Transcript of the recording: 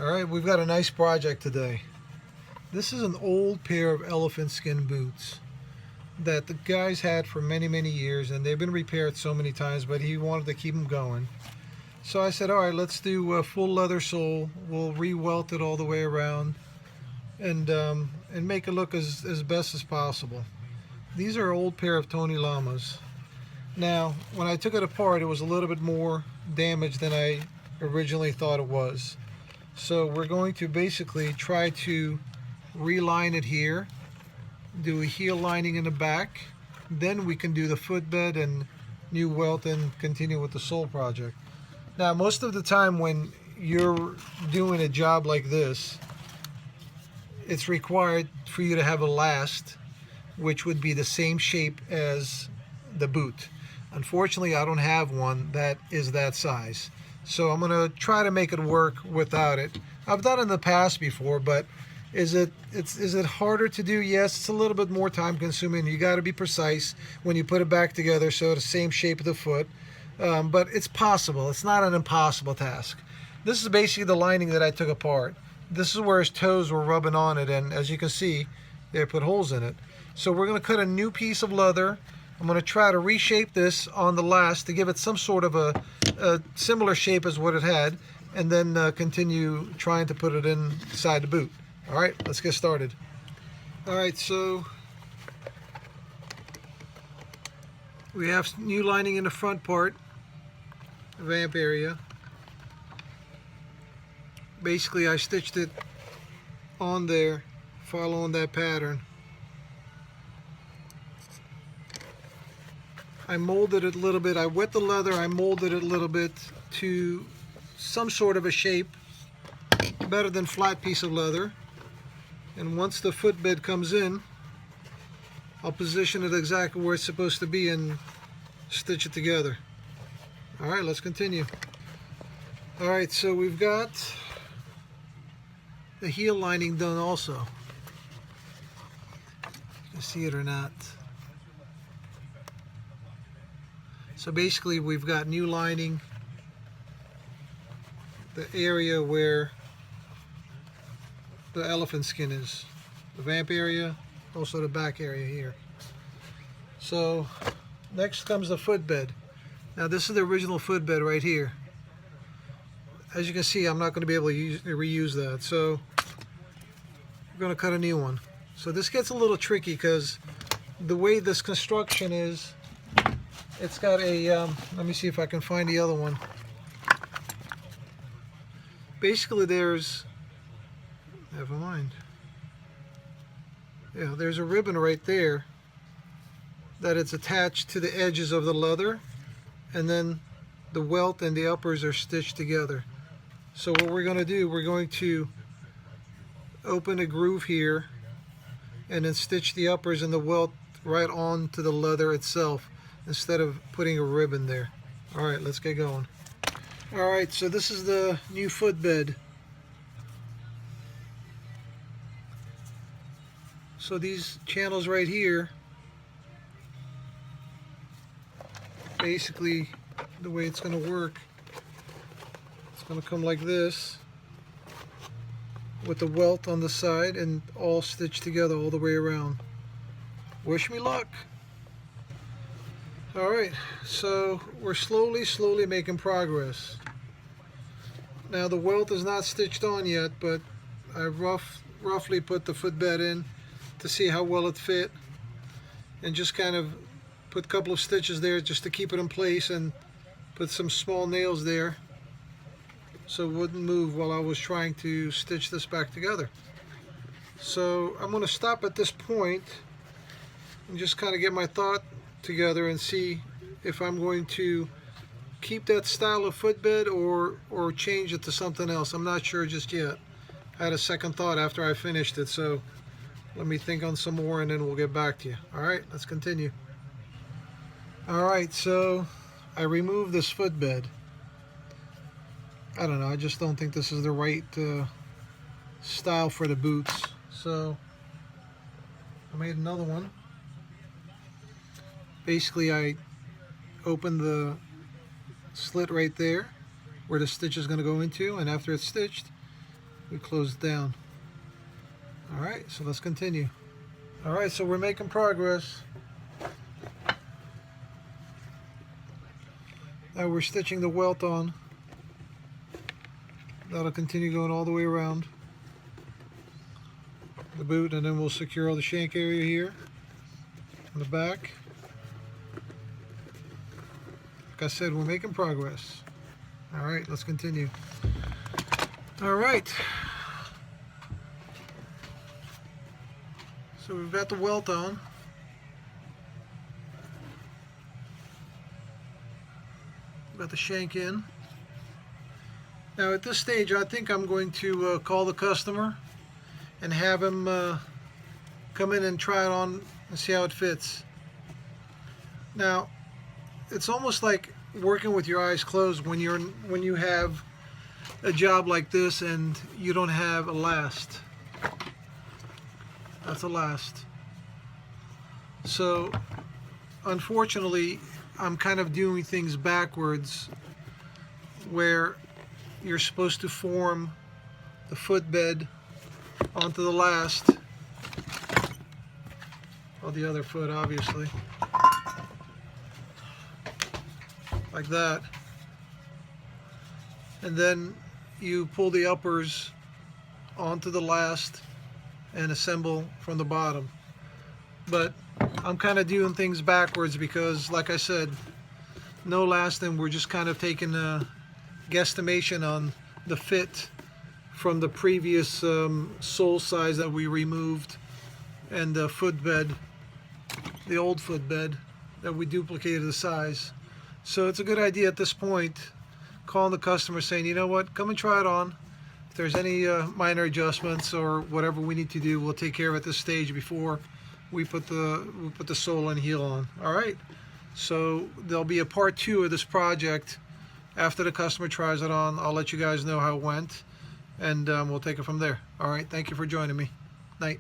Alright, we've got a nice project today. This is an old pair of elephant skin boots that the guys had for many years, and they've been repaired so many times, but he wanted to keep them going. So I said, alright, let's do a full leather sole. We'll re-welt it all the way around and make it look as best as possible. These are an old pair of Tony Lamas. Now, when I took it apart, it was a little bit more damaged than I originally thought it was. So we're going to basically try to reline it here, do a heel lining in the back, then we can do the footbed and new welt and continue with the sole project. Now, most of the time when you're doing a job like this, it's required for you to have a last, which would be the same shape as the boot. Unfortunately, I don't have one that is that size, so I'm going to try to make it work without it. I've done it in the past before, but is it harder to do? Yes, it's a little bit more time consuming. You got to be precise when you put it back together so the same shape of the foot, but it's possible. It's not an impossible task. This is basically the lining that I took apart. This is where his toes were rubbing on it, and as you can see, they put holes in it. So we're going to cut a new piece of leather. I'm going to try to reshape this on the last to give it some sort of a similar shape as what it had, and then continue trying to put it inside the boot. All right, let's get started. All right, so we have new lining in the front part, vamp area. Basically, I stitched it on there, following that pattern. I molded it a little bit. I wet the leather, I molded it a little bit to some sort of a shape, better than flat piece of leather. And once the footbed comes in, I'll position it exactly where it's supposed to be and stitch it together. All right, let's continue. All right, so we've got the heel lining done also. You can see it or not. So basically we've got new lining, the area where the elephant skin is, the vamp area, also the back area here. So next comes the footbed. Now this is the original footbed right here. As you can see, I'm not going to be able to reuse that, so we're going to cut a new one. So this gets a little tricky because the way this construction is, it's got a, let me see if I can find the other one. Basically there's, never mind. Yeah, there's a ribbon right there that it's attached to the edges of the leather, and then the welt and the uppers are stitched together. So what we're going to do, we're going to open a groove here and then stitch the uppers and the welt right onto the leather itself, instead of putting a ribbon there. All right, let's get going. All right, so this is the new footbed. So these channels right here, basically the way it's going to work, it's going to come like this with the welt on the side and all stitched together all the way around. Wish me luck. Alright, so we're slowly making progress. Now the welt is not stitched on yet, but I roughly put the footbed in to see how well it fit, and just kind of put a couple of stitches there just to keep it in place, and put some small nails there so it wouldn't move while I was trying to stitch this back together. So I'm going to stop at this point and just kind of get my thought together and see if I'm going to keep that style of footbed or change it to something else. I'm not sure just yet. I had a second thought after I finished it, so let me think on some more and then we'll get back to you. Alright, let's continue. Alright, so I removed this footbed. I don't know, I just don't think this is the right style for the boots, so I made another one. Basically, I opened the slit right there where the stitch is going to go into, and after it's stitched, we close it down. Alright, so let's continue. Alright, so we're making progress. Now we're stitching the welt on. That'll continue going all the way around the boot, and then we'll secure the shank area here in the back. Like I said, we're making progress. Alright, let's continue. Alright. So we've got the welt on. We've got the shank in. Now at this stage, I think I'm going to call the customer and have him come in and try it on and see how it fits. Now, it's almost like working with your eyes closed when you have a job like this and you don't have a last. That's a last. So unfortunately, I'm kind of doing things backwards, where you're supposed to form the footbed onto the last, or the other foot obviously, like that, and then you pull the uppers onto the last and assemble from the bottom. But I'm kind of doing things backwards because, like I said, no last, and we're just kind of taking a guesstimation on the fit from the previous sole size that we removed, and the footbed, the old footbed that we duplicated the size. So it's a good idea at this point calling the customer saying, you know what, come and try it on. If there's any minor adjustments or whatever we need to do, we'll take care of it at this stage before we put the sole and heel on. All right. So there'll be a part 2 of this project after the customer tries it on. I'll let you guys know how it went, and we'll take it from there. All right. Thank you for joining me. Night.